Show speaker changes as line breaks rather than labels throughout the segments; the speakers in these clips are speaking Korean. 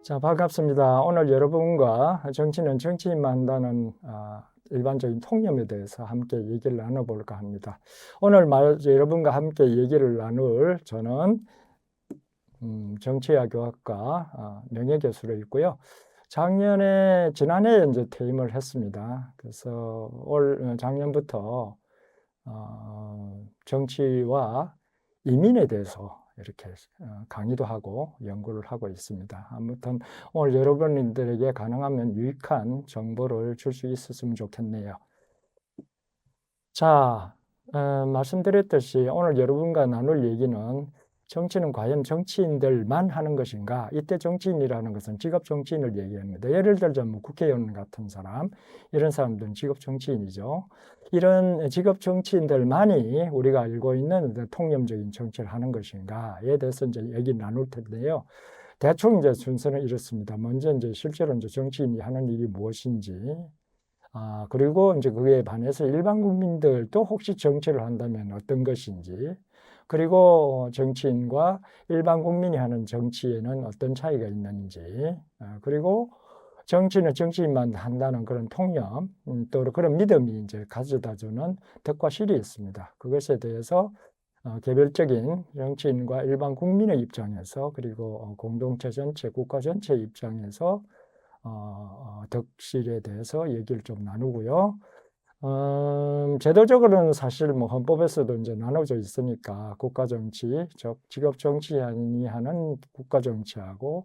자, 반갑습니다. 오늘 여러분과 정치는 정치인만 한다는 일반적인 통념에 대해서 함께 얘기를 나눠볼까 합니다. 오늘 여러분과 함께 얘기를 나눌 저는 정치외 교학과 명예교수로 있고요. 지난해에 이제 퇴임을 했습니다. 그래서 작년부터 정치와 이민에 대해서 이렇게 강의도 하고 연구를 하고 있습니다. 아무튼 오늘 여러분들에게 가능하면 유익한 정보를 줄 수 있었으면 좋겠네요. 자, 말씀드렸듯이 오늘 여러분과 나눌 얘기는 정치는 과연 정치인들만 하는 것인가? 이때 정치인이라는 것은 직업 정치인을 얘기합니다. 예를 들자 뭐 국회의원 같은 사람, 이런 사람들은 직업 정치인이죠. 이런 직업 정치인들만이 우리가 알고 있는 통념적인 정치를 하는 것인가에 대해서 이제 얘기 나눌 텐데요. 대충 이제 순서는 이렇습니다. 먼저 이제 실제로 이제 정치인이 하는 일이 무엇인지, 그리고 이제 그에 반해서 일반 국민들도 혹시 정치를 한다면 어떤 것인지, 그리고 정치인과 일반 국민이 하는 정치에는 어떤 차이가 있는지, 그리고 정치는 정치인만 한다는 그런 통념, 또 그런 믿음이 이제 가져다주는 덕과 실이 있습니다. 그것에 대해서 개별적인 정치인과 일반 국민의 입장에서, 그리고 공동체 전체, 국가 전체 입장에서 덕실에 대해서 얘기를 좀 나누고요. 제도적으로는 사실 뭐 헌법에서도 이제 나눠져 있으니까 국가 정치, 즉 직업 정치인이 하는 국가 정치하고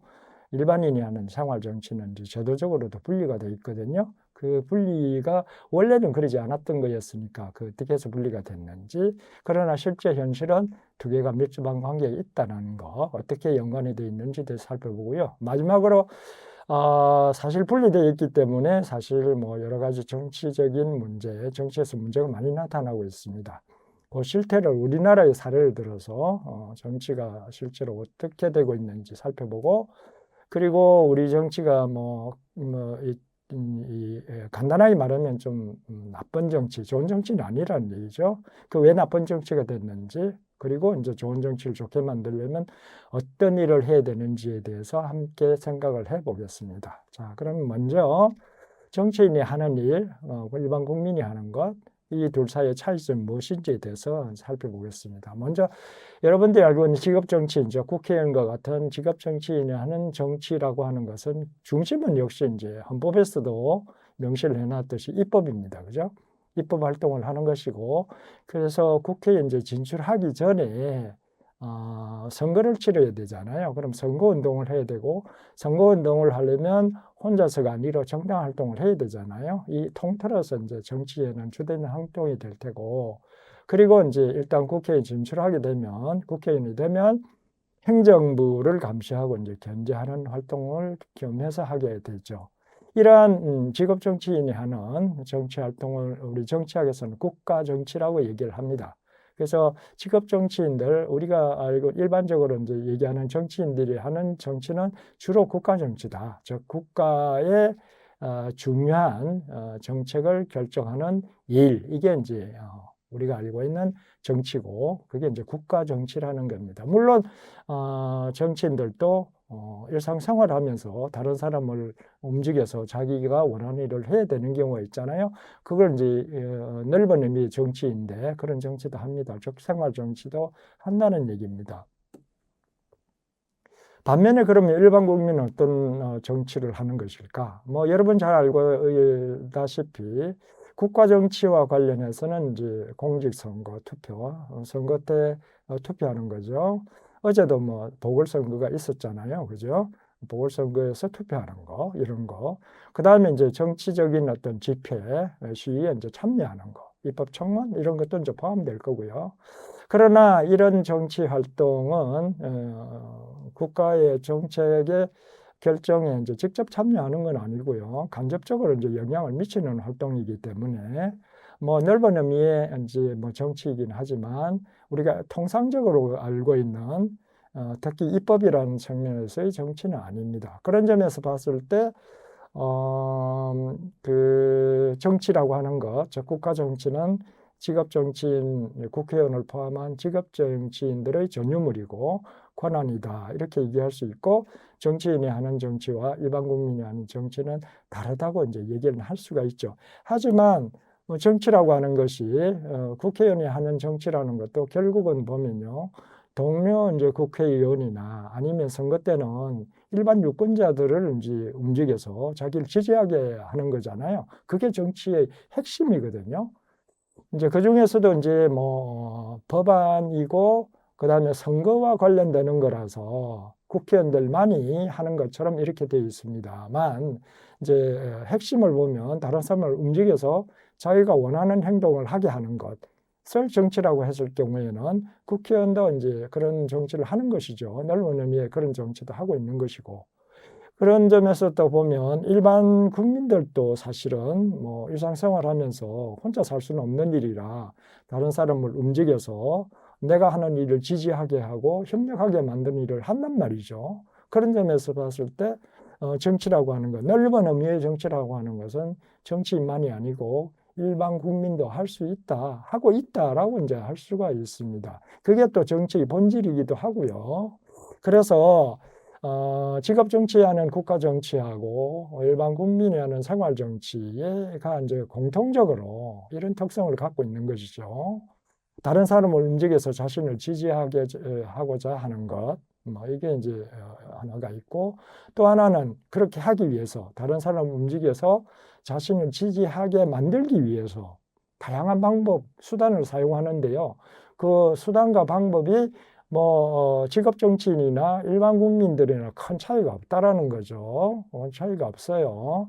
일반인이 하는 생활 정치는 이제 제도적으로도 분리가 돼 있거든요. 그 분리가 원래는 그러지 않았던 거였으니까 그 어떻게 해서 분리가 됐는지, 그러나 실제 현실은 두 개가 밀접한 관계에 있다는 거, 어떻게 연관이 되어 있는지 도 살펴보고요. 마지막으로 사실 분리되어 있기 때문에 사실 뭐 여러 가지 정치적인 문제, 정치에서 문제가 많이 나타나고 있습니다. 그 실태를 우리나라의 사례를 들어서 정치가 실제로 어떻게 되고 있는지 살펴보고, 그리고 우리 정치가 간단하게 말하면 좀 나쁜 정치, 좋은 정치는 아니라는 얘기죠. 그 왜 나쁜 정치가 됐는지, 그리고 이제 좋은 정치를 좋게 만들려면 어떤 일을 해야 되는지에 대해서 함께 생각을 해 보겠습니다. 자, 그럼 먼저 정치인이 하는 일, 일반 국민이 하는 것, 이 둘 사이의 차이점이 무엇인지에 대해서 살펴보겠습니다. 먼저 여러분들이 알고 있는 직업 정치인죠. 국회의원과 같은 직업 정치인이 하는 정치라고 하는 것은 중심은 역시 이제 헌법에서도 명시를 해놨듯이 입법입니다. 그죠? 입법 활동을 하는 것이고, 그래서 국회에 이제 진출하기 전에 선거를 치러야 되잖아요. 그럼 선거 운동을 해야 되고, 선거 운동을 하려면 혼자서가 아니라 정당 활동을 해야 되잖아요. 이 통틀어서 이제 정치에는 주된 활동이 될 테고, 그리고 이제 일단 국회에 진출하게 되면, 국회의원이 되면 행정부를 감시하고 이제 견제하는 활동을 겸해서 하게 되죠. 이러한 직업 정치인이 하는 정치 활동을 우리 정치학에서는 국가 정치라고 얘기를 합니다. 그래서 직업 정치인들, 우리가 알고 일반적으로 이제 얘기하는 정치인들이 하는 정치는 주로 국가 정치다. 즉 국가의 중요한 정책을 결정하는 일, 이게 이제 우리가 알고 있는 정치고, 그게 이제 국가 정치라는 겁니다. 물론 정치인들도 일상생활을 하면서 다른 사람을 움직여서 자기가 원하는 일을 해야 되는 경우가 있잖아요. 그걸 이제 넓은 의미의 정치인데 그런 정치도 합니다. 즉 생활 정치도 한다는 얘기입니다. 반면에 그러면 일반 국민은 어떤 정치를 하는 것일까? 뭐 여러분 잘 알고 다시피 국가 정치와 관련해서는 이제 공직선거 투표, 선거 때 투표하는 거죠. 어제도 뭐 보궐선거가 있었잖아요. 그죠? 보궐선거에서 투표하는 거, 이런 거. 그 다음에 이제 정치적인 어떤 집회, 시위에 이제 참여하는 거, 입법청문, 이런 것도 이제 포함될 거고요. 그러나 이런 정치 활동은 국가의 정책의 결정에 이제 직접 참여하는 건 아니고요. 간접적으로 이제 영향을 미치는 활동이기 때문에 뭐 넓은 의미의 이제 뭐 정치이긴 하지만 우리가 통상적으로 알고 있는 특히 입법이라는 측면에서의 정치는 아닙니다. 그런 점에서 봤을 때 그 정치라고 하는 것, 즉 국가 정치는 직업 정치인, 국회의원을 포함한 직업 정치인들의 전유물이고 권한이다. 이렇게 얘기할 수 있고, 정치인이 하는 정치와 일반 국민이 하는 정치는 다르다고 이제 얘기를 할 수가 있죠. 하지만 정치라고 하는 것이 국회의원이 하는 정치라는 것도 결국은 보면요. 동료 이제 국회의원이나 아니면 선거 때는 일반 유권자들을 이제 움직여서 자기를 지지하게 하는 거잖아요. 그게 정치의 핵심이거든요. 이제 그 중에서도 이제 뭐 법안이고 그다음에 선거와 관련되는 거라서 국회의원들만이 하는 것처럼 이렇게 되어 있습니다만 이제 핵심을 보면 다른 사람을 움직여서 자기가 원하는 행동을 하게 하는 것을 정치라고 했을 경우에는 국회의원도 이제 그런 정치를 하는 것이죠. 넓은 의미의 그런 정치도 하고 있는 것이고. 그런 점에서 또 보면 일반 국민들도 사실은 뭐 일상생활하면서 혼자 살 수는 없는 일이라 다른 사람을 움직여서 내가 하는 일을 지지하게 하고 협력하게 만드는 일을 한단 말이죠. 그런 점에서 봤을 때 정치라고 하는 것, 넓은 의미의 정치라고 하는 것은 정치인만이 아니고 일반 국민도 할 수 있다, 하고 있다라고 이제 할 수가 있습니다. 그게 또 정치의 본질이기도 하고요. 그래서 직업 정치하는 국가 정치하고 일반 국민이 하는 생활 정치가 이제 공통적으로 이런 특성을 갖고 있는 것이죠. 다른 사람을 움직여서 자신을 지지하게 하고자 하는 것, 뭐 이게 이제 하나가 있고, 또 하나는 그렇게 하기 위해서 다른 사람을 움직여서 자신을 지지하게 만들기 위해서 다양한 방법, 수단을 사용하는데요. 그 수단과 방법이 뭐 직업 정치인이나 일반 국민들이나 큰 차이가 없다라는 거죠. 차이가 없어요.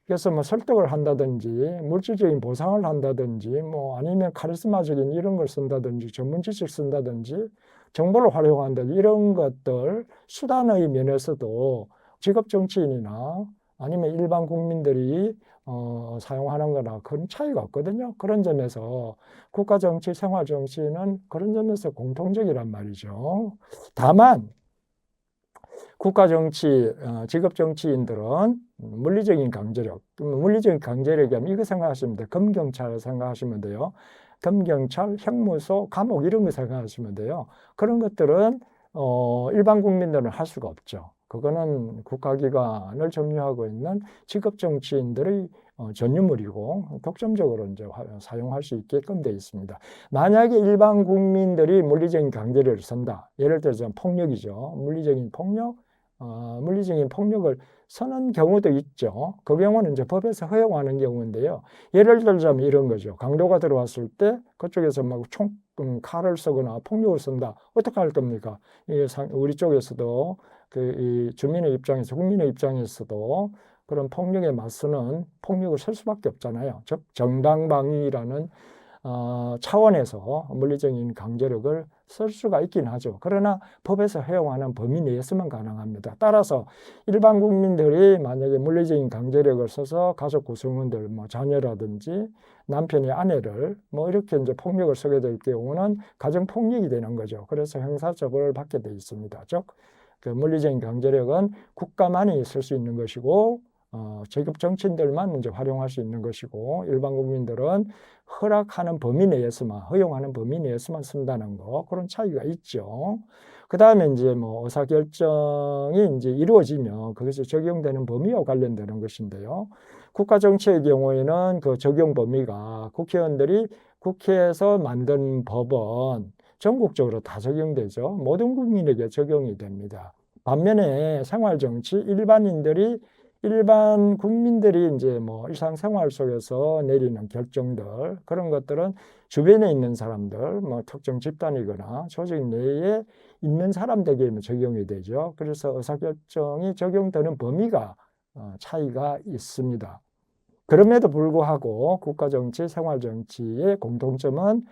그래서 뭐 설득을 한다든지 물질적인 보상을 한다든지 뭐 아니면 카리스마적인 이런 걸 쓴다든지 전문 지식 쓴다든지 정보를 활용한다든지 이런 것들 수단의 면에서도 직업 정치인이나 아니면 일반 국민들이 사용하는 거나 큰 차이가 없거든요. 그런 점에서 국가 정치, 생활 정치는 그런 점에서 공통적이란 말이죠. 다만 국가 정치, 직업 정치인들은 물리적인 강제력, 물리적인 강제력이 하면 이거 생각하시면 돼요. 검경찰 생각하시면 돼요. 검경찰, 형무소, 감옥 이런 거 생각하시면 돼요. 그런 것들은 일반 국민들은 할 수가 없죠. 그거는 국가기관을 점유하고 있는 직업 정치인들의 전유물이고 독점적으로 이제 사용할 수 있게끔 되어 있습니다. 만약에 일반 국민들이 물리적인 강제력을 쓴다. 예를 들어서 폭력이죠. 물리적인 폭력, 물리적인 폭력을 쓰는 경우도 있죠. 그 경우는 이제 법에서 허용하는 경우인데요. 예를 들자면 이런 거죠. 강도가 들어왔을 때 그쪽에서 막 칼을 쓰거나 폭력을 쓴다. 어떻게 할 겁니까? 우리 쪽에서도 이 주민의 입장에서, 국민의 입장에서도 그런 폭력에 맞서는 폭력을 쓸 수밖에 없잖아요. 즉 정당방위라는 차원에서 물리적인 강제력을 쓸 수가 있긴 하죠. 그러나 법에서 허용하는 범위 내에서만 가능합니다. 따라서 일반 국민들이 만약에 물리적인 강제력을 써서 가족 구성원들, 뭐 자녀라든지 남편의 아내를 뭐 이렇게 이제 폭력을 쓰게 될 경우는 가정 폭력이 되는 거죠. 그래서 형사처벌을 받게 돼 있습니다. 즉, 그 물리적인 강제력은 국가만이 쓸 수 있는 것이고 직업 정치인들만 이제 활용할 수 있는 것이고 일반 국민들은 허락하는 범위 내에서만 허용하는 범위 내에서만 쓴다는 거 그런 차이가 있죠. 그 다음에 이제 뭐 의사결정이 이제 이루어지면 거기서 적용되는 범위와 관련되는 것인데요. 국가 정치의 경우에는 그 적용 범위가 국회의원들이 국회에서 만든 법은 전국적으로 다 적용되죠. 모든 국민에게 적용이 됩니다. 반면에 생활정치 일반인들이 일반 국민들이 이제 뭐 일상생활 속에서 내리는 결정들 그런 것들은 주변에 있는 사람들 뭐 특정 집단이거나 조직 내에 있는 사람들에게 적용이 되죠. 그래서 의사결정이 적용되는 범위가 차이가 있습니다. 그럼에도 불구하고 국가정치, 생활정치의 공통점은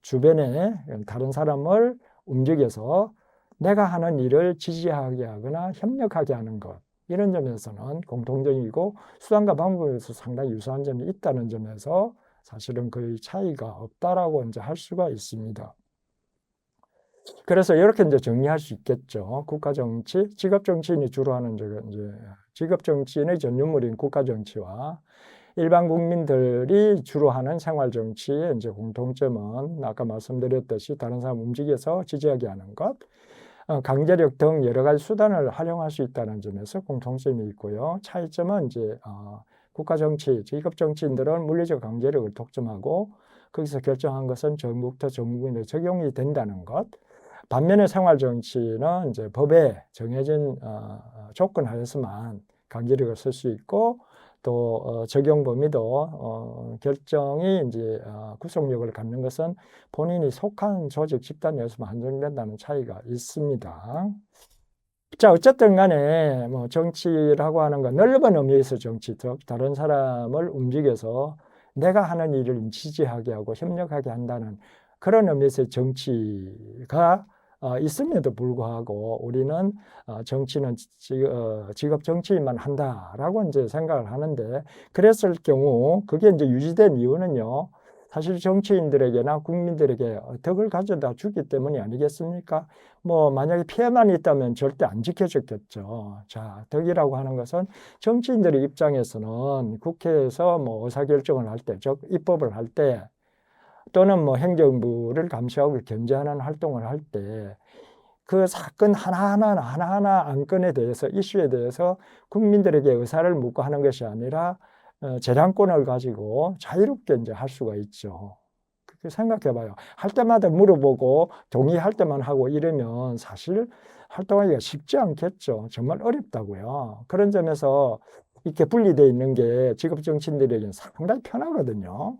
주변에 다른 사람을 움직여서 내가 하는 일을 지지하게 하거나 협력하게 하는 것 이런 점에서는 공통적이고 수단과 방법에서 상당히 유사한 점이 있다는 점에서 사실은 거의 차이가 없다라고 이제 할 수가 있습니다. 그래서 이렇게 이제 정리할 수 있겠죠. 국가 정치, 직업 정치인이 주로 하는 이제 직업 정치인의 전유물인 국가 정치와 일반 국민들이 주로 하는 생활 정치의 이제 공통점은 아까 말씀드렸듯이 다른 사람 움직여서 지지하게 하는 것, 강제력 등 여러 가지 수단을 활용할 수 있다는 점에서 공통점이 있고요. 차이점은 이제 국가 정치, 직업 정치인들은 물리적 강제력을 독점하고 거기서 결정한 것은 전국부터 전 국민에 적용이 된다는 것. 반면에 생활 정치는 이제 법에 정해진 조건 하에서만 강제력을 쓸 수 있고 또 적용 범위도 결정이 이제 구속력을 갖는 것은 본인이 속한 조직 집단에서만 한정된다는 차이가 있습니다. 자, 어쨌든 간에 뭐 정치라고 하는 건 넓은 의미에서 정치, 다른 사람을 움직여서 내가 하는 일을 지지하게 하고 협력하게 한다는 그런 의미에서 정치가 있음에도 불구하고 우리는 정치는 직업 정치인만 한다라고 이제 생각을 하는데, 그랬을 경우 그게 이제 유지된 이유는요, 사실 정치인들에게나 국민들에게 덕을 가져다 주기 때문이 아니겠습니까? 뭐 만약에 피해만 있다면 절대 안 지켜줬겠죠. 자, 덕이라고 하는 것은 정치인들의 입장에서는 국회에서 뭐 의사결정을 할 때, 즉 입법을 할 때, 또는 뭐 행정부를 감시하고 견제하는 활동을 할 때 그 사건 하나하나 안건에 대해서, 이슈에 대해서 국민들에게 의사를 묻고 하는 것이 아니라 재량권을 가지고 자유롭게 이제 할 수가 있죠. 그렇게 생각해 봐요. 할 때마다 물어보고 동의할 때만 하고 이러면 사실 활동하기가 쉽지 않겠죠. 정말 어렵다고요. 그런 점에서 이렇게 분리되어 있는 게 직업 정치인들에게는 상당히 편하거든요.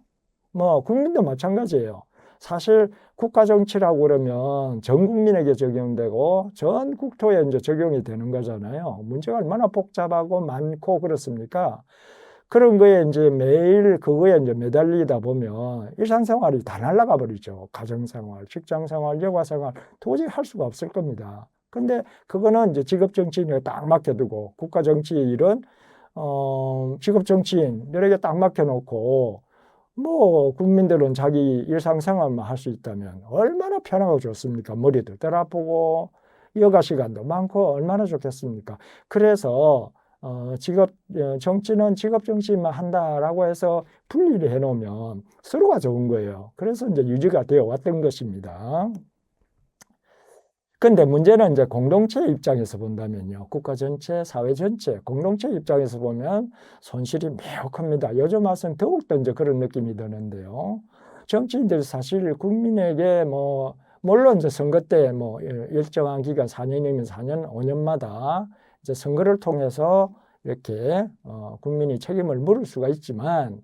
뭐 국민도 마찬가지예요. 사실 국가 정치라고 그러면 전 국민에게 적용되고 전 국토에 이제 적용이 되는 거잖아요. 문제가 얼마나 복잡하고 많고 그렇습니까? 그런 거에 이제 매일 그거에 이제 매달리다 보면 일상생활이 다 날아가 버리죠. 가정생활, 직장생활, 여가생활 도저히 할 수가 없을 겁니다. 근데 그거는 이제 직업 정치인에 딱 맡겨두고 국가 정치의 일은 직업 정치인들에게 딱 맡겨놓고 뭐 국민들은 자기 일상생활만 할 수 있다면 얼마나 편하고 좋습니까? 머리도 덜 아프고 여가 시간도 많고 얼마나 좋겠습니까? 그래서 정치는 직업 정치만 한다라고 해서 분리를 해놓으면 서로가 좋은 거예요. 그래서 이제 유지가 되어 왔던 것입니다. 근데 문제는 이제 공동체 입장에서 본다면요. 국가 전체, 사회 전체, 공동체 입장에서 보면 손실이 매우 큽니다. 요즘 와서는 더욱더 이제 그런 느낌이 드는데요. 정치인들이 사실 국민에게 물론 이제 선거 때 일정한 기간 4년이면 4년, 5년마다 이제 선거를 통해서 이렇게 국민이 책임을 물을 수가 있지만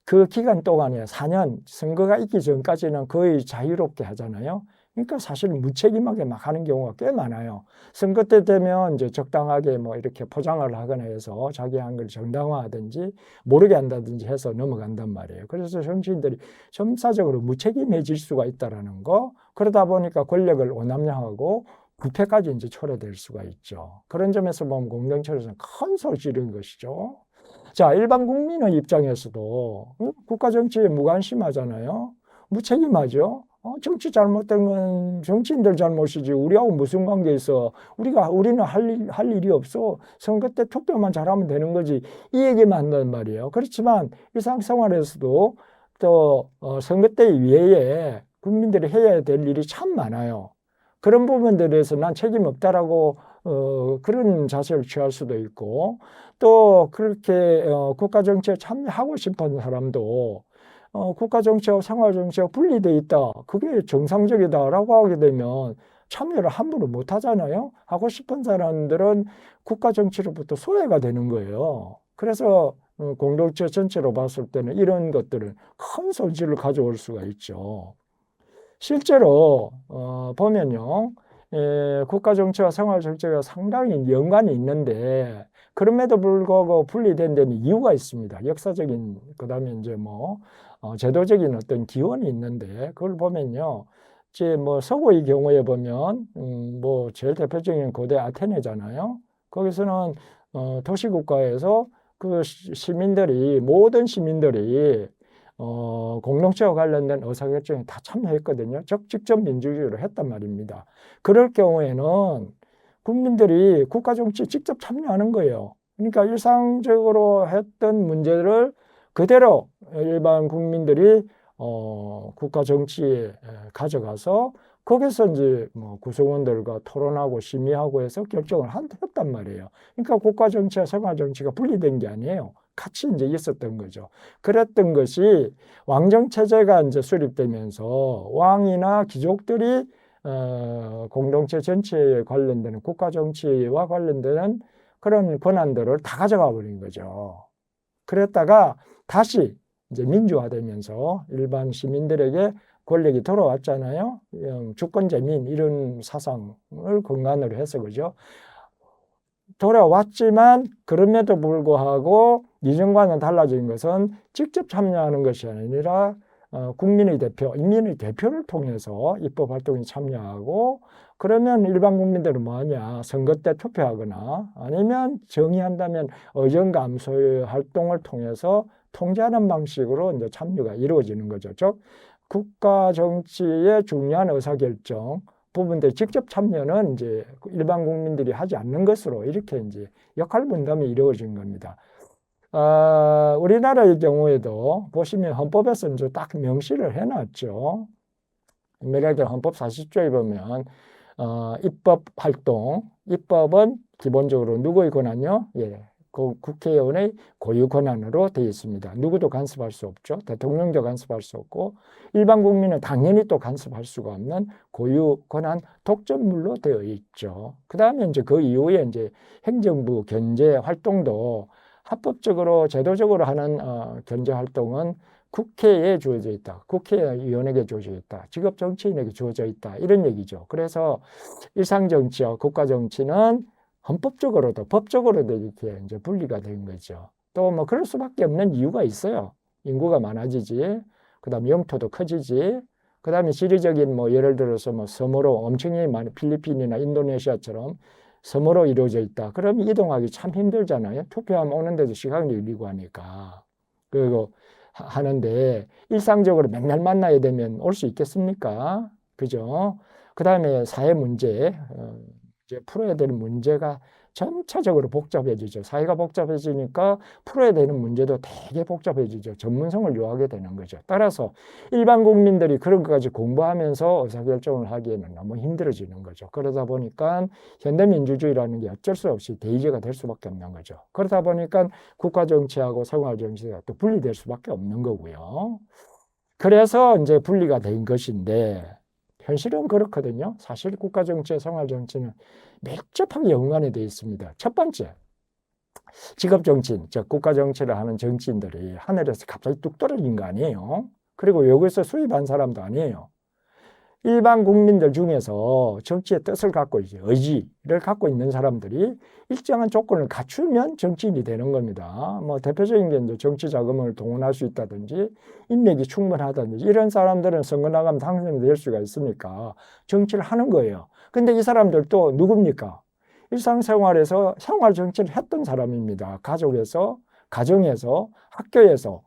그 기간 동안에 4년 선거가 있기 전까지는 거의 자유롭게 하잖아요. 그러니까 사실 무책임하게 막 하는 경우가 꽤 많아요. 선거 때 되면 이제 적당하게 이렇게 포장을 하거나 해서 자기 한 걸 정당화하든지 모르게 한다든지 해서 넘어간단 말이에요. 그래서 정치인들이 점차적으로 무책임해질 수가 있다라는 거, 그러다 보니까 권력을 오남용하고 부패까지 이제 초래될 수가 있죠. 그런 점에서 보면 공동체로서는 큰 손실인 것이죠. 자, 일반 국민의 입장에서도 국가 정치에 무관심하잖아요. 무책임하죠. 정치 잘못된 건 정치인들 잘못이지 우리하고 무슨 관계 있어. 우리는 할 일이 없어. 선거 때 투표만 잘하면 되는 거지. 이 얘기만 한단 말이에요. 그렇지만 일상생활에서도 또 선거 때 이외에 국민들이 해야 될 일이 참 많아요. 그런 부분들에서 난 책임 없다라고 그런 자세를 취할 수도 있고, 또 그렇게 국가 정치에 참여하고 싶은 사람도 국가 정치와 생활 정치가 분리되어 있다, 그게 정상적이다라고 하게 되면 참여를 함부로 못 하잖아요. 하고 싶은 사람들은 국가 정치로부터 소외가 되는 거예요. 그래서 공동체 전체로 봤을 때는 이런 것들은 큰 손실을 가져올 수가 있죠. 실제로 보면요, 국가 정치와 생활 정치가 상당히 연관이 있는데 그럼에도 불구하고 분리된 데는 이유가 있습니다. 역사적인, 그다음에 이제 제도적인 어떤 기원이 있는데, 그걸 보면요, 이제 서구의 경우에 보면 제일 대표적인 고대 아테네잖아요. 거기서는 도시국가에서 그 시민들이, 모든 시민들이 공동체와 관련된 의사결정에 다 참여했거든요. 직접 민주주의로 했단 말입니다. 그럴 경우에는 국민들이 국가 정치에 직접 참여하는 거예요. 그러니까 일상적으로 했던 문제를 그대로 일반 국민들이 국가 정치에 가져가서 거기서 이제 뭐 구성원들과 토론하고 심의하고 해서 결정을 했단 말이에요. 그러니까 국가 정치와 생활 정치가 분리된 게 아니에요. 같이 이제 있었던 거죠. 그랬던 것이 왕정 체제가 이제 수립되면서 왕이나 귀족들이 공동체 전체에 관련되는 국가 정치와 관련되는 그런 권한들을 다 가져가 버린 거죠. 그랬다가 다시 이제 민주화되면서 일반 시민들에게 권력이 돌아왔잖아요. 주권제민 이런 사상을 근간으로 해서 그죠. 돌아왔지만 그럼에도 불구하고 이전과는 달라진 것은 직접 참여하는 것이 아니라 국민의 대표, 인민의 대표를 통해서 입법 활동에 참여하고 그러면 일반 국민들은 뭐하냐 선거 때 투표하거나 아니면 정의한다면 의정 감소 활동을 통해서 통제하는 방식으로 이제 참여가 이루어지는 거죠. 즉 국가 정치의 중요한 의사결정 부분들 직접 참여는 이제 일반 국민들이 하지 않는 것으로 이렇게 이제 역할 분담이 이루어진 겁니다. 우리나라의 경우에도 보시면 헌법에서 이제 딱 명시를 해놨죠. 예를 들어 헌법 40조에 보면 입법 활동, 입법은 기본적으로 누구의 권한요? 예, 그 국회의원의 고유 권한으로 되어 있습니다. 누구도 간섭할 수 없죠. 대통령도 간섭할 수 없고 일반 국민은 당연히 또 간섭할 수가 없는 고유 권한 독점물로 되어 있죠. 그 다음에 이제 그 이후에 이제 행정부 견제 활동도 합법적으로 제도적으로 하는 견제 활동은 국회에 주어져 있다. 국회의원에게 주어져 있다. 직업 정치인에게 주어져 있다. 이런 얘기죠. 그래서 일상정치와 국가정치는 헌법적으로도 법적으로도 이렇게 이제 분리가 된 거죠. 또 뭐 그럴 수밖에 없는 이유가 있어요. 인구가 많아지지. 그 다음에 영토도 커지지. 그 다음에 지리적인 뭐 예를 들어서 뭐 섬으로 엄청나게 많이 필리핀이나 인도네시아처럼 섬으로 이루어져 있다. 그럼 이동하기 참 힘들잖아요. 투표하면 오는데도 시간이 걸리고 하니까. 그리고 하는데 일상적으로 맨날 만나야 되면 올 수 있겠습니까? 그죠? 그 다음에 사회 문제, 이제 풀어야 되는 문제가 점차적으로 복잡해지죠. 사회가 복잡해지니까 풀어야 되는 문제도 되게 복잡해지죠. 전문성을 요하게 되는 거죠. 따라서 일반 국민들이 그런 것까지 공부하면서 의사결정을 하기에는 너무 힘들어지는 거죠. 그러다 보니까 현대민주주의라는 게 어쩔 수 없이 대의제가 될 수밖에 없는 거죠. 그러다 보니까 국가정치하고 생활정치가 또 분리될 수밖에 없는 거고요. 그래서 이제 분리가 된 것인데 현실은 그렇거든요. 사실 국가정치와 생활정치는 밀접하게 연관이 되어 있습니다. 첫 번째, 직업정치인, 즉 국가정치를 하는 정치인들이 하늘에서 갑자기 뚝 떨어진 거 아니에요. 그리고 여기서 수입한 사람도 아니에요. 일반 국민들 중에서 정치의 뜻을 갖고 이제 의지를 갖고 있는 사람들이 일정한 조건을 갖추면 정치인이 되는 겁니다. 뭐 대표적인 게 이제 정치 자금을 동원할 수 있다든지 인맥이 충분하다든지 이런 사람들은 선거 나가면 당선이 될 수가 있으니까 정치를 하는 거예요. 근데 이 사람들도 누굽니까? 일상생활에서 생활 정치를 했던 사람입니다. 가족에서, 가정에서, 학교에서,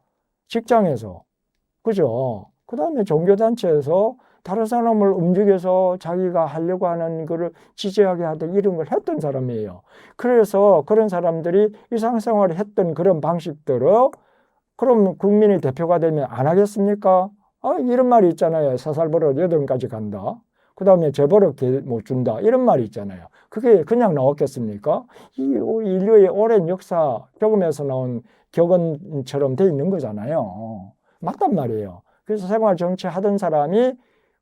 직장에서, 그죠? 그 다음에 종교단체에서 다른 사람을 움직여서 자기가 하려고 하는 거를 지지하게 하든 이런 걸 했던 사람이에요. 그래서 그런 사람들이 일상생활을 했던 그런 방식들을 그럼 국민의 대표가 되면 안 하겠습니까? 이런 말이 있잖아요. 사살버릇 8가지 간다. 그 다음에 재벌을 못 준다. 이런 말이 있잖아요. 그게 그냥 나왔겠습니까? 이 인류의 오랜 역사 경험에서 나온 격언처럼 돼 있는 거잖아요. 맞단 말이에요. 그래서 생활 정치 하던 사람이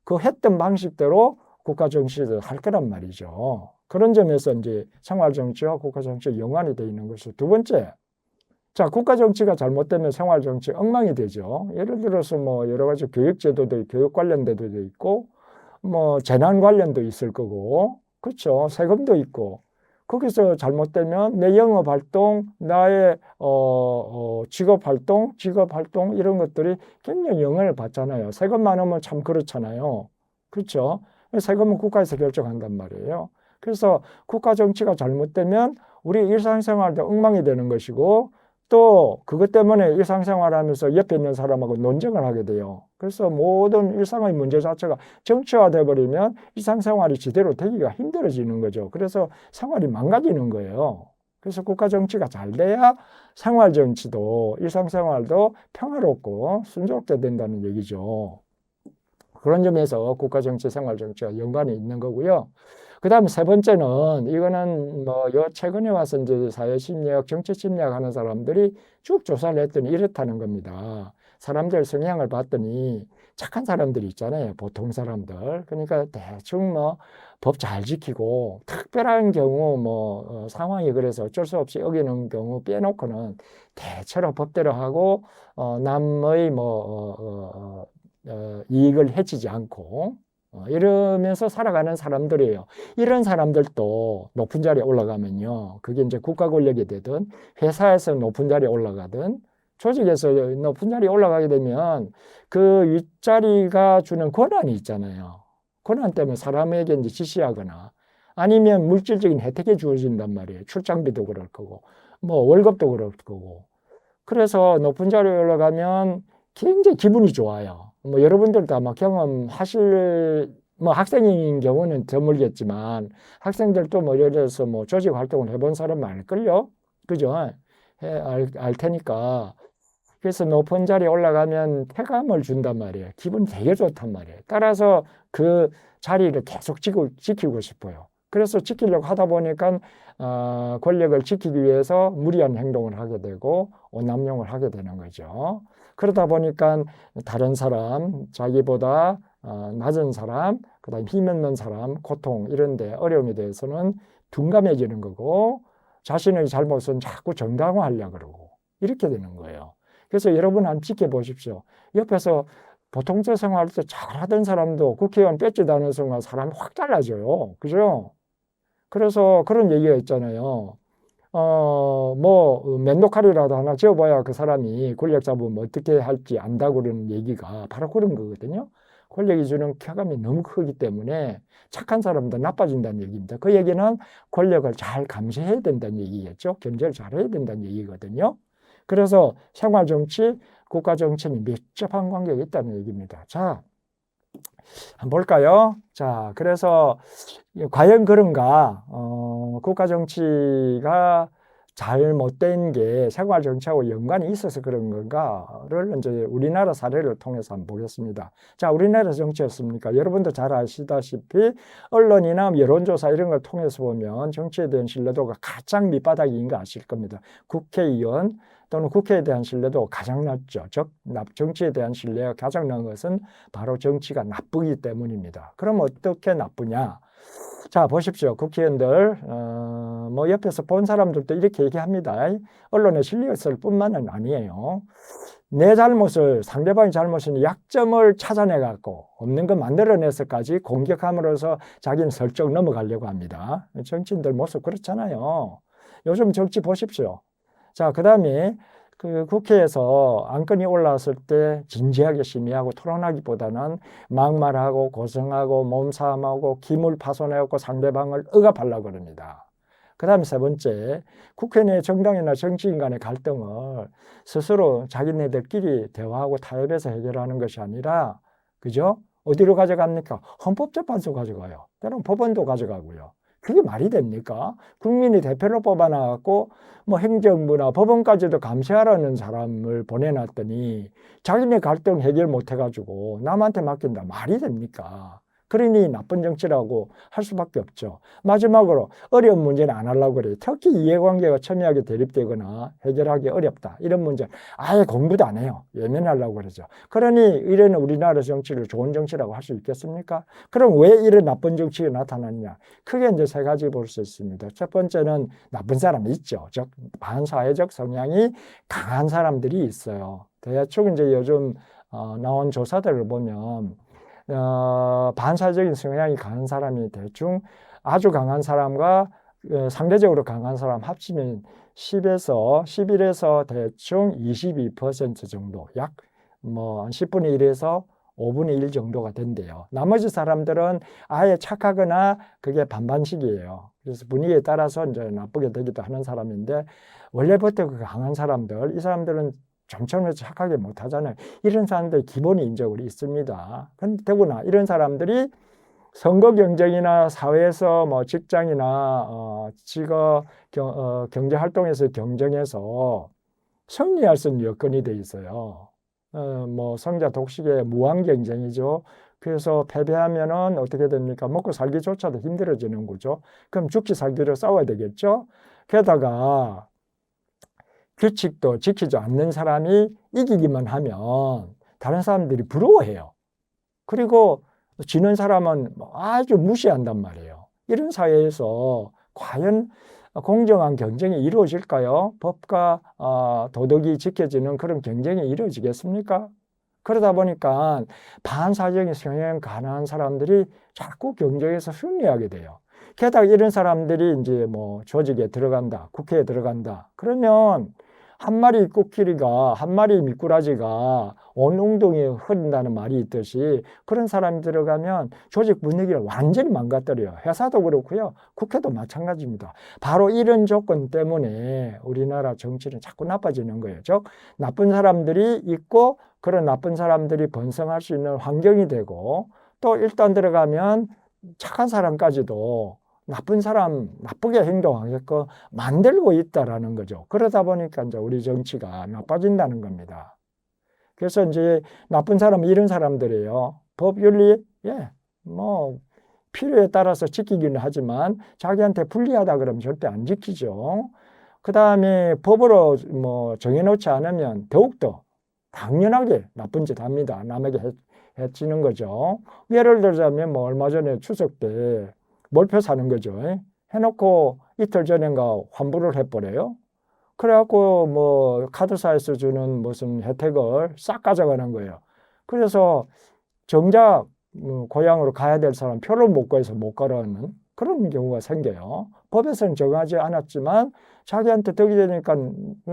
그 했던 방식대로 국가 정치를 할 거란 말이죠. 그런 점에서 이제 생활 정치와 국가 정치가 연관이 되어 있는 것이 두 번째. 자, 국가 정치가 잘못되면 생활 정치 엉망이 되죠. 예를 들어서 뭐 여러 가지 교육 제도도 교육 관련돼도 있고 뭐 재난 관련도 있을 거고 그렇죠. 세금도 있고 거기서 잘못되면 내 영업 활동, 나의 직업 활동 이런 것들이 굉장히 영향을 받잖아요. 세금 많으면 참 그렇잖아요. 그렇죠? 세금은 국가에서 결정한단 말이에요. 그래서 국가 정치가 잘못되면 우리 일상생활도 엉망이 되는 것이고 또 그것 때문에 일상생활하면서 옆에 있는 사람하고 논쟁을 하게 돼요. 그래서 모든 일상의 문제 자체가 정치화돼 버리면 일상생활이 제대로 되기가 힘들어지는 거죠. 그래서 생활이 망가지는 거예요. 그래서 국가 정치가 잘 돼야 생활 정치도 일상생활도 평화롭고 순조롭게 된다는 얘기죠. 그런 점에서 국가 정치, 생활 정치가 연관이 있는 거고요. 그 다음에 세 번째는 이거는 뭐 최근에 와서 이제 사회심리학, 정치심리학 하는 사람들이 쭉 조사를 했더니 이렇다는 겁니다. 사람들 성향을 봤더니 착한 사람들이 있잖아요. 보통 사람들. 그러니까 대충 뭐 법 잘 지키고 특별한 경우 뭐 상황이 그래서 어쩔 수 없이 어기는 경우 빼놓고는 대체로 법대로 하고 남의 뭐 이익을 해치지 않고 이러면서 살아가는 사람들이에요. 이런 사람들도 높은 자리에 올라가면요. 그게 이제 국가 권력이 되든 회사에서 높은 자리에 올라가든 조직에서 높은 자리에 올라가게 되면 그 윗자리가 주는 권한이 있잖아요. 권한 때문에 사람에게 이제 지시하거나 아니면 물질적인 혜택이 주어진단 말이에요. 출장비도 그럴 거고 뭐 월급도 그럴 거고. 그래서 높은 자리에 올라가면 굉장히 기분이 좋아요. 뭐 여러분들도 아마 경험하실 뭐 학생인 경우는 드물겠지만 학생들도 뭐 예를 들어서 뭐 조직 활동을 해본 사람 많을걸요. 그죠? 알 테니까. 그래서 높은 자리에 올라가면 쾌감을 준단 말이에요. 기분이 되게 좋단 말이에요. 따라서 그 자리를 계속 지키고 싶어요. 그래서 지키려고 하다 보니까 권력을 지키기 위해서 무리한 행동을 하게 되고 오남용을 하게 되는 거죠. 그러다 보니까 다른 사람, 자기보다 낮은 사람, 그다음에 힘없는 사람, 고통 이런 데 어려움에 대해서는 둔감해지는 거고 자신의 잘못은 자꾸 정당화하려고 그러고 이렇게 되는 거예요. 그래서 여러분 한번 지켜보십시오. 옆에서 보통적 생활할 때 잘하던 사람도 국회의원 뺏지도 순간 사람이 확 달라져요. 그죠? 그래서 그런 얘기가 있잖아요. 맨도칼이라도 하나 지어봐야 그 사람이 권력 잡으면 어떻게 할지 안다고 그러는 얘기가 바로 그런 거거든요. 권력이 주는 쾌감이 너무 크기 때문에 착한 사람도 나빠진다는 얘기입니다. 그 얘기는 권력을 잘 감시해야 된다는 얘기겠죠. 견제를 잘 해야 된다는 얘기거든요. 그래서 생활정치, 국가정치는 밀접한 관계가 있다는 얘기입니다. 자, 한번 볼까요? 자, 그래서 과연 그런가? 국가정치가 잘못된 게 생활정치하고 연관이 있어서 그런 건가를 이제 우리나라 사례를 통해서 한번 보겠습니다. 자, 우리나라 정치였습니까? 여러분도 잘 아시다시피 언론이나 여론조사 이런 걸 통해서 보면 정치에 대한 신뢰도가 가장 밑바닥인 거 아실 겁니다. 국회의원 또는 국회에 대한 신뢰도 가장 낮죠. 즉, 정치에 대한 신뢰가 가장 낮은 것은 바로 정치가 나쁘기 때문입니다. 그럼 어떻게 나쁘냐? 자, 보십시오. 국회의원들, 뭐 옆에서 본 사람들도 이렇게 얘기합니다. 언론에 실렸을 뿐만은 아니에요. 내 잘못을, 상대방의 잘못은 약점을 찾아내갖고 없는 거 만들어내서까지 공격함으로써 자기는 슬쩍 넘어가려고 합니다. 정치인들 모습 그렇잖아요. 요즘 정치 보십시오. 자, 그 다음에 그 국회에서 안건이 올라왔을 때 진지하게 심의하고 토론하기보다는 막말하고 고성하고 몸싸움하고 기물 파손해갖고 상대방을 억압하려고 그럽니다. 그 다음에 세 번째, 국회 내 정당이나 정치인 간의 갈등을 스스로 자기네들끼리 대화하고 타협해서 해결하는 것이 아니라, 그죠? 어디로 가져갑니까? 헌법재판소 가져가요. 때로는 법원도 가져가고요. 그게 말이 됩니까? 국민이 대표로 뽑아놔갖고 뭐 행정부나 법원까지도 감시하라는 사람을 보내놨더니 자기네 갈등 해결 못해가지고 남한테 맡긴다. 말이 됩니까? 그러니 나쁜 정치라고 할 수밖에 없죠. 마지막으로 어려운 문제는 안 하려고 그래요. 특히 이해관계가 첨예하게 대립되거나 해결하기 어렵다. 이런 문제 아예 공부도 안 해요. 외면하려고 그러죠. 그러니 이런 우리나라 정치를 좋은 정치라고 할 수 있겠습니까? 그럼 왜 이런 나쁜 정치가 나타났냐? 크게 이제 세 가지 볼 수 있습니다. 첫 번째는 나쁜 사람이 있죠. 즉 반사회적 성향이 강한 사람들이 있어요. 대충 이제 요즘 나온 조사들을 보면 반사적인 성향이 강한 사람이 대충 아주 강한 사람과 상대적으로 강한 사람 합치면 11에서 대충 22% 정도, 약 뭐 10분의 1에서 5분의 1 정도가 된대요. 나머지 사람들은 아예 착하거나 그게 반반씩이에요. 그래서 분위기에 따라서 이제 나쁘게 되기도 하는 사람인데 원래부터 그 강한 사람들, 이 사람들은 좀처럼 착하게 못하잖아요. 이런 사람들 기본인적으로 있습니다. 근데 더구나 이런 사람들이 선거 경쟁이나 사회에서 뭐 직장이나 직업 경제 활동에서 경쟁해서 승리할 수 있는 여건이 돼 있어요. 뭐 성자 독식의 무한 경쟁이죠. 그래서 패배하면은 어떻게 됩니까? 먹고 살기조차도 힘들어지는 거죠. 그럼 죽기 살기로 싸워야 되겠죠. 게다가 규칙도 지키지 않는 사람이 이기기만 하면 다른 사람들이 부러워해요. 그리고 지는 사람은 아주 무시한단 말이에요. 이런 사회에서 과연 공정한 경쟁이 이루어질까요? 법과 도덕이 지켜지는 그런 경쟁이 이루어지겠습니까? 그러다 보니까 반사적인 성향 가난한 사람들이 자꾸 경쟁에서 승리하게 돼요. 게다가 이런 사람들이 이제 뭐 조직에 들어간다, 국회에 들어간다. 그러면 한 마리 코끼리가, 한 마리 미꾸라지가 온 웅덩이에 흐른다는 말이 있듯이 그런 사람이 들어가면 조직 분위기를 완전히 망가뜨려요. 회사도 그렇고요. 국회도 마찬가지입니다. 바로 이런 조건 때문에 우리나라 정치는 자꾸 나빠지는 거예요. 즉, 나쁜 사람들이 있고 그런 나쁜 사람들이 번성할 수 있는 환경이 되고 또 일단 들어가면 착한 사람까지도 나쁜 사람, 나쁘게 행동하게끔 만들고 있다라는 거죠. 그러다 보니까 이제 우리 정치가 나빠진다는 겁니다. 그래서 이제 나쁜 사람은 이런 사람들이에요. 법, 윤리, 뭐, 필요에 따라서 지키기는 하지만 자기한테 불리하다 그러면 절대 안 지키죠. 그 다음에 법으로 뭐 정해놓지 않으면 더욱더 당연하게 나쁜 짓 합니다. 남에게 해치는 거죠. 예를 들자면 뭐 얼마 전에 추석 때 몰표 사는 거죠. 해놓고 이틀 전인가 환불을 해버려요. 그래갖고 뭐 카드사에서 주는 무슨 혜택을 싹 가져가는 거예요. 그래서 정작 고향으로 가야 될 사람 표를 못 구해서 못 가라는 그런 경우가 생겨요. 법에서는 정하지 않았지만 자기한테 덕이 되니까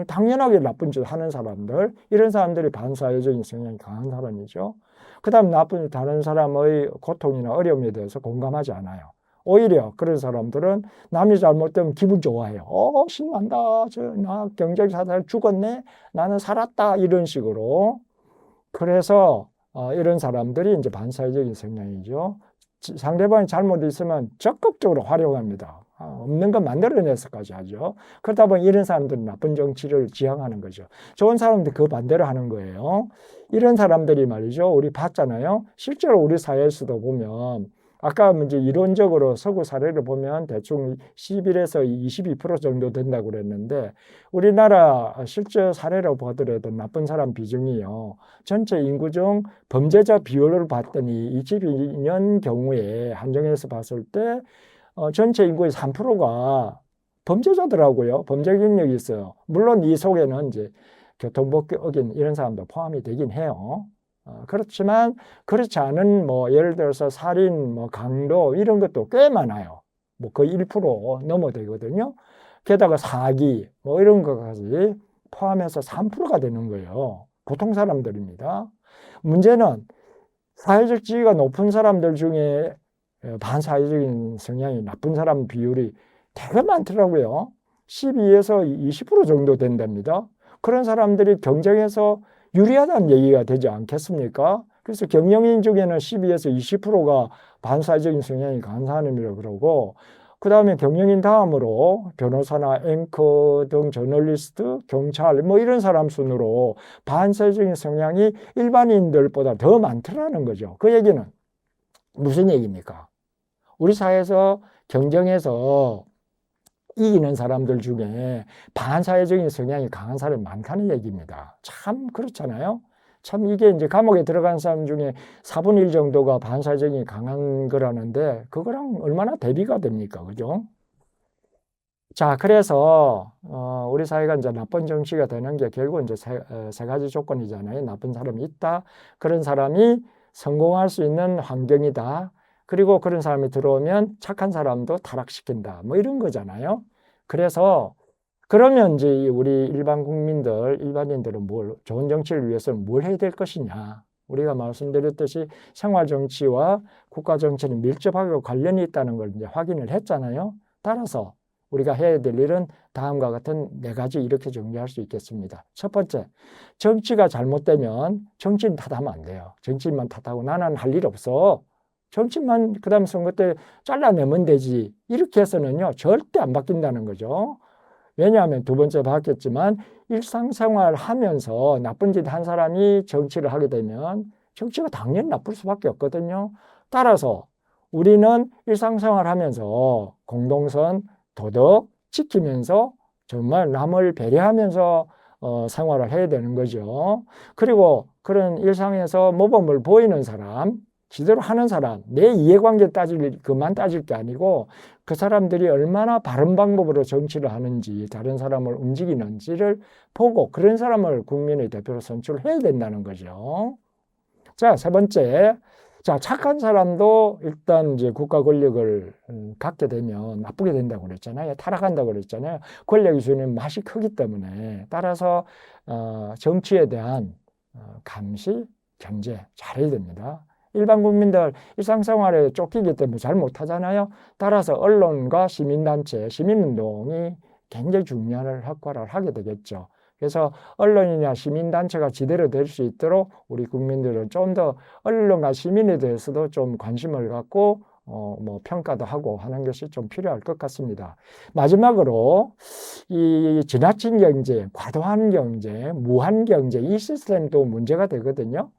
당연하게 나쁜 짓 하는 사람들, 이런 사람들이 반사회적인 성향이 강한 사람이죠. 그 다음 나쁜 다른 사람의 고통이나 어려움에 대해서 공감하지 않아요. 오히려 그런 사람들은 남이 잘못되면 기분 좋아해요. 신난다. 나 경쟁사다 죽었네. 나는 살았다. 이런 식으로. 그래서 이런 사람들이 이제 반사회적인 성향이죠. 상대방이 잘못 있으면 적극적으로 활용합니다. 없는 건 만들어내서까지 하죠. 그러다 보니 이런 사람들은 나쁜 정치를 지향하는 거죠. 좋은 사람들 그 반대로 하는 거예요. 이런 사람들이 말이죠. 우리 봤잖아요. 실제로 우리 사회에서도 보면 아까 이제 이론적으로 서구 사례를 보면 대충 11에서 22% 정도 된다고 그랬는데 우리나라 실제 사례로 보더라도 나쁜 사람 비중이요. 전체 인구 중 범죄자 비율을 봤더니 22년 경우에 한정해서 봤을 때 전체 인구의 3%가 범죄자더라고요. 범죄 경력이 있어요. 물론 이 속에는 이제 교통법 어긴 이런 사람도 포함이 되긴 해요. 그렇지만 그렇지 않은 뭐 예를 들어서 살인, 뭐 강도 이런 것도 꽤 많아요. 뭐 거의 1% 넘어 되거든요. 게다가 사기 뭐 이런 것까지 포함해서 3%가 되는 거예요. 보통 사람들입니다. 문제는 사회적 지위가 높은 사람들 중에 반사회적인 성향이 나쁜 사람 비율이 되게 많더라고요. 12에서 20% 정도 된답니다. 그런 사람들이 경쟁에서 유리하다는 얘기가 되지 않겠습니까? 그래서 경영인 중에는 12에서 20%가 반사회적인 성향이 강한 사람이라고 그러고 그 다음에 경영인 다음으로 변호사나 앵커 등 저널리스트, 경찰 뭐 이런 사람 순으로 반사회적인 성향이 일반인들보다 더 많더라는 거죠. 그 얘기는 무슨 얘기입니까? 우리 사회에서 경쟁에서 이기는 사람들 중에 반사회적인 성향이 강한 사람이 많다는 얘기입니다. 참 그렇잖아요. 참 이게 이제 감옥에 들어간 사람 중에 4분의 1 정도가 반사회적인 강한 거라는데 그거랑 얼마나 대비가 됩니까? 그죠? 자, 그래서 우리 사회가 이제 나쁜 정치가 되는 게 결국 이제 세 가지 조건이잖아요. 나쁜 사람이 있다. 그런 사람이 성공할 수 있는 환경이다. 그리고 그런 사람이 들어오면 착한 사람도 타락시킨다. 뭐 이런 거잖아요. 그래서 그러면 이제 우리 일반 국민들, 일반인들은 좋은 정치를 위해서는 뭘 해야 될 것이냐. 우리가 말씀드렸듯이 생활 정치와 국가 정치는 밀접하게 관련이 있다는 걸 이제 확인을 했잖아요. 따라서 우리가 해야 될 일은 다음과 같은 네 가지 이렇게 정리할 수 있겠습니다. 첫 번째, 정치가 잘못되면 정치인 탓하면 안 돼요. 정치인만 탓하고 나는 할 일 없어. 정치만 그다음 선거 때 잘라내면 되지. 이렇게 해서는요 절대 안 바뀐다는 거죠. 왜냐하면 두 번째 봤겠지만 일상생활 하면서 나쁜 짓 한 사람이 정치를 하게 되면 정치가 당연히 나쁠 수밖에 없거든요. 따라서 우리는 일상생활 하면서 공동선, 도덕 지키면서 정말 남을 배려하면서 생활을 해야 되는 거죠. 그리고 그런 일상에서 모범을 보이는 사람, 지대로 하는 사람, 내 이해관계 그만 따질 게 아니고 그 사람들이 얼마나 바른 방법으로 정치를 하는지, 다른 사람을 움직이는지를 보고 그런 사람을 국민의 대표로 선출해야 된다는 거죠. 자, 세 번째. 자, 착한 사람도 일단 이제 국가 권력을 갖게 되면 나쁘게 된다고 그랬잖아요. 타락한다고 그랬잖아요. 권력이 주는 맛이 크기 때문에 따라서 정치에 대한 감시, 견제 잘해야 됩니다. 일반 국민들 일상생활에 쫓기기 때문에 잘 못하잖아요. 따라서 언론과 시민단체, 시민운동이 굉장히 중요한 역할을 하게 되겠죠. 그래서 언론이나 시민단체가 지대로 될 수 있도록 우리 국민들은 좀 더 언론과 시민에 대해서도 좀 관심을 갖고 뭐 평가도 하고 하는 것이 좀 필요할 것 같습니다. 마지막으로 이 지나친 경제, 과도한 경제, 무한 경제 이 시스템도 문제가 되거든요.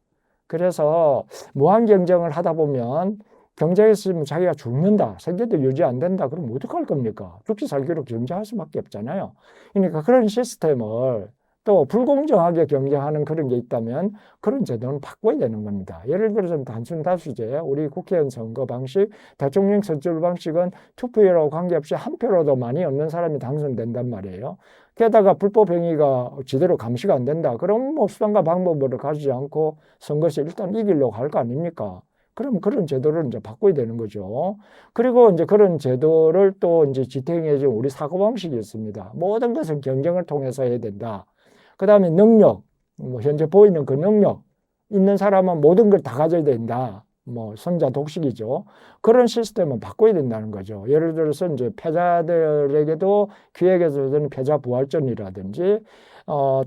그래서 무한 경쟁을 하다 보면 경쟁했으면 자기가 죽는다, 생계도 유지 안 된다, 그럼 어떡할 겁니까? 죽기 살기로 경쟁할 수밖에 없잖아요. 그러니까 그런 시스템을 또 불공정하게 경쟁하는 그런 게 있다면 그런 제도는 바꿔야 되는 겁니다. 예를 들어서 단순 다수제, 우리 국회의원 선거 방식, 대통령 선출 방식은 투표율하고 관계없이 한 표라도 많이 얻는 사람이 당선된단 말이에요. 게다가 불법 행위가 제대로 감시가 안 된다. 그럼 뭐 수단과 방법을 가지지 않고 선거에서 일단 이기려고 할 거 아닙니까? 그럼 그런 제도를 이제 바꿔야 되는 거죠. 그리고 이제 그런 제도를 또 이제 지탱해 준 우리 사고방식이 있습니다. 모든 것은 경쟁을 통해서 해야 된다. 그 다음에 능력, 뭐 현재 보이는 그 능력 있는 사람은 모든 걸 다 가져야 된다. 뭐 성자 독식이죠. 그런 시스템은 바꿔야 된다는 거죠. 예를 들어서 이제 패자들에게도 기획에서 는 패자 부활전이라든지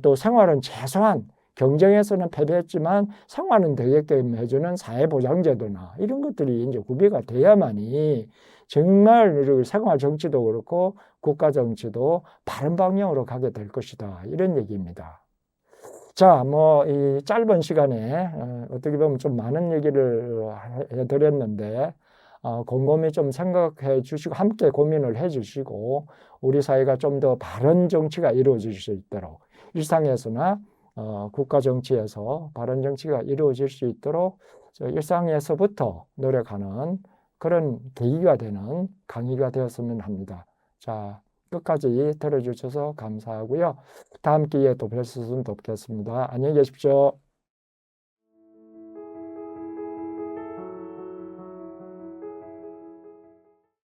또 생활은 최소한 경쟁에서는 패배했지만 생활은 되게끔 해주는 사회보장제도나 이런 것들이 이제 구비가 돼야만이 정말 생활 정치도 그렇고 국가 정치도 바른 방향으로 가게 될 것이다. 이런 얘기입니다. 자, 뭐, 이 짧은 시간에 어떻게 보면 좀 많은 얘기를 해드렸는데, 곰곰이 좀 생각해 주시고, 함께 고민을 해 주시고, 우리 사회가 좀 더 바른 정치가 이루어질 수 있도록, 일상에서나 국가 정치에서 바른 정치가 이루어질 수 있도록 일상에서부터 노력하는 그런 계기가 되는 강의가 되었으면 합니다. 자, 끝까지 들어주셔서 감사하고요. 다음 기회에 또 뵐 수 있으면 돕겠습니다. 안녕히 계십시오.